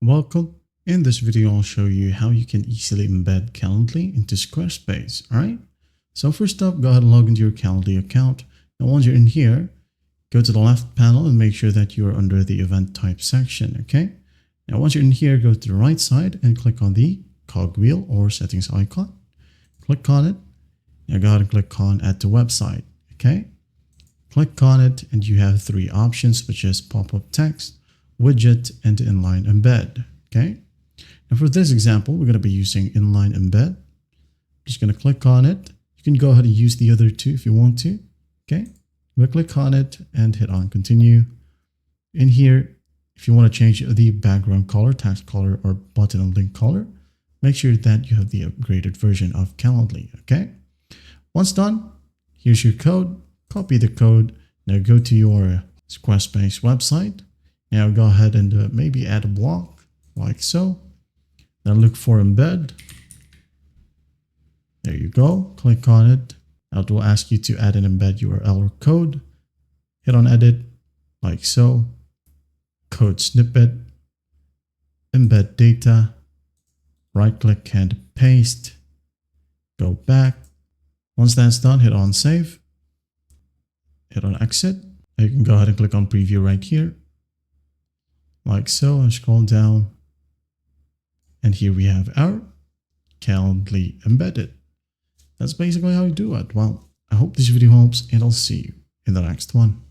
Welcome. In this video, I'll show you how you can easily embed Calendly into Squarespace. All right. So first up, go ahead and log into your Calendly account. And once you're in here, go to the left panel and make sure that you're under the event type section. Okay. Now, once you're in here, go to the right side and click on the cogwheel or settings icon. Click on it. Now go ahead and click on add to website. Okay. Click on it and you have three options, which is pop-up text, widget, and inline embed. Okay. And for this example, we're going to be using inline embed. Just going to click on it. You can go ahead and use the other two if you want to. Okay. We'll click on it and hit on continue. In here, if you want to change the background color, text color, or button and link color, make sure that you have the upgraded version of Calendly. Okay. Once done, here's your code. Copy the code. Now go to your Squarespace website. Now go ahead and maybe add a block like so. Then look for embed. There you go. Click on it. Now it will ask you to add an embed URL or code. Hit on edit like so. Code snippet. Embed data. Right click and paste. Go back. Once that's done, hit on save. Hit on exit. You can go ahead and click on preview right here. Like so, and scroll down. And here we have our Calendly embedded. That's basically how you do it. Well, I hope this video helps and I'll see you in the next one.